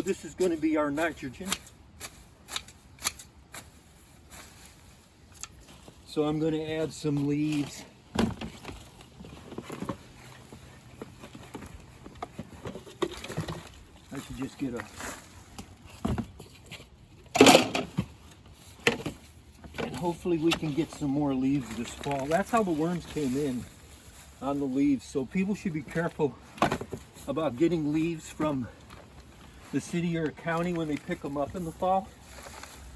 this is going to be our nitrogen. So I'm going to add some leaves. I should just get a... And hopefully we can get some more leaves this fall. That's how the worms came in, on the leaves. So people should be careful about getting leaves from the city or county when they pick them up in the fall,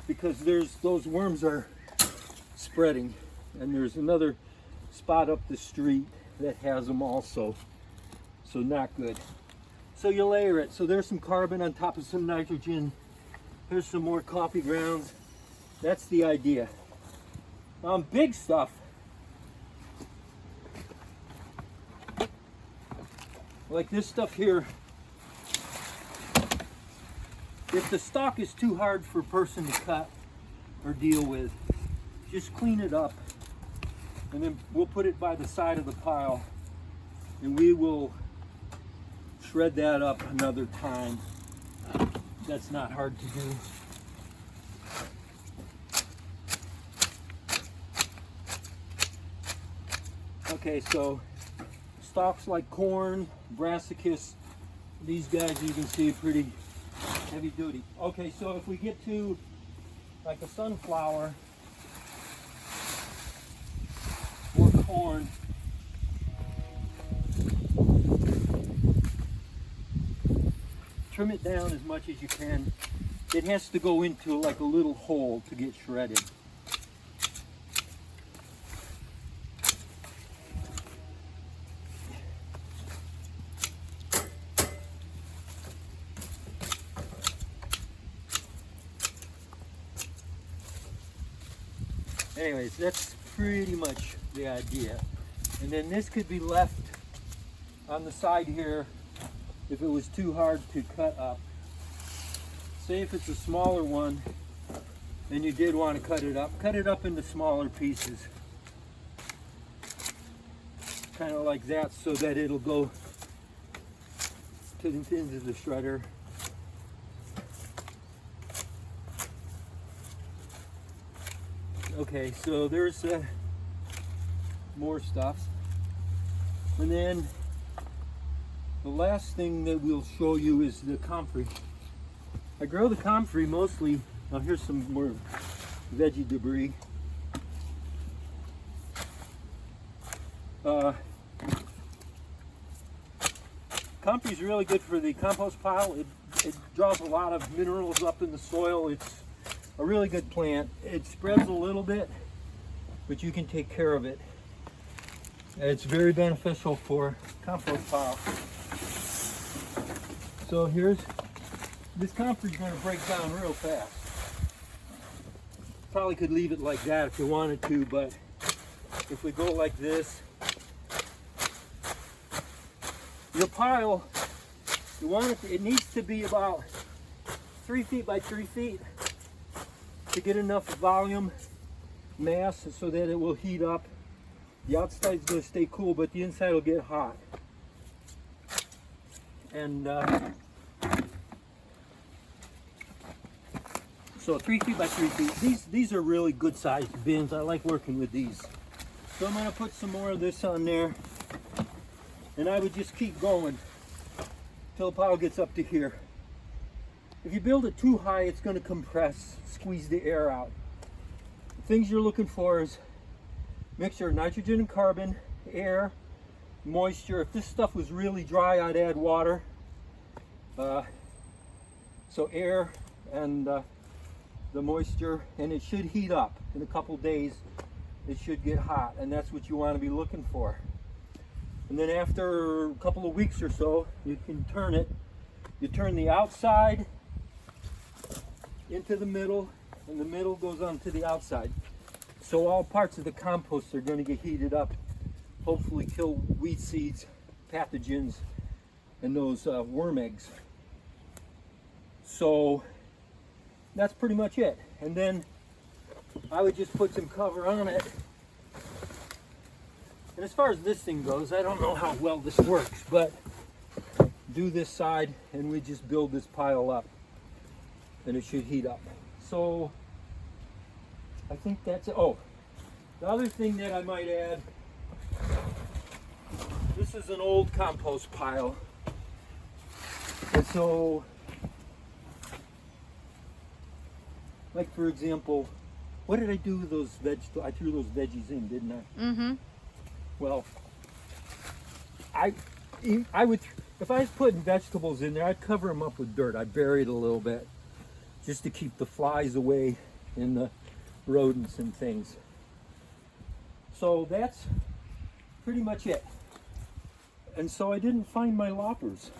because those worms are spreading, and there's another spot up the street that has them also, so not good. So you layer it. So there's some carbon on top of some nitrogen. Here's some more coffee grounds. That's the idea. Big stuff, like this stuff here, if the stalk is too hard for a person to cut or deal with, just clean it up, and then we'll put it by the side of the pile, and we will shred that up another time. That's not hard to do. Okay, so stalks like corn, brassicas, these guys you can see pretty heavy duty. Okay, so if we get to like a sunflower or corn, trim it down as much as you can. It has to go into like a little hole to get shredded. Anyways, that's pretty much the idea. And then this could be left on the side here if it was too hard to cut up. Say if it's a smaller one and you did want to cut it up into smaller pieces. Kind of like that, so that it'll go into the shredder. Okay, so there's more stuff. And then the last thing that we'll show you is the comfrey. I grow the comfrey mostly, now here's some more veggie debris. Comfrey is really good for the compost pile. It draws a lot of minerals up in the soil. It's a really good plant. It spreads a little bit, but you can take care of it. It's very beneficial for compost pile. So this comfrey is going to break down real fast. Probably could leave it like that if you wanted to, but if we go like this, your pile, it needs to be about 3 feet by 3 feet to get enough volume, mass, so that it will heat up. The outside is going to stay cool, but the inside will get hot. And so 3 feet by 3 feet. These are really good sized bins. I like working with these. So I'm going to put some more of this on there, and I would just keep going till the pile gets up to here. If you build it too high, it's going to compress, squeeze the air out. The things you're looking for is mixture of nitrogen and carbon, air, moisture. If this stuff was really dry, I'd add water. So air and the moisture, and it should heat up. In a couple days, it should get hot, and that's what you want to be looking for. And then after a couple of weeks or so, you can turn it. You turn the outside into the middle, and the middle goes on to the outside. So all parts of the compost are going to get heated up, hopefully kill weed seeds, pathogens, and those worm eggs. So that's pretty much it. And then I would just put some cover on it. And as far as this thing goes, I don't know how well this works, but do this side and we just build this pile up. and it should heat up. So I think that's it. Oh, the other thing that I might add, this is an old compost pile. And so, like for example, what did I do with those vegetables? I threw those veggies in, didn't I? Mm-hmm. Well, I would, if I was putting vegetables in there, I'd cover them up with dirt. I'd bury it a little bit just to keep the flies away and the rodents and things. So that's pretty much it. And so I didn't find my loppers.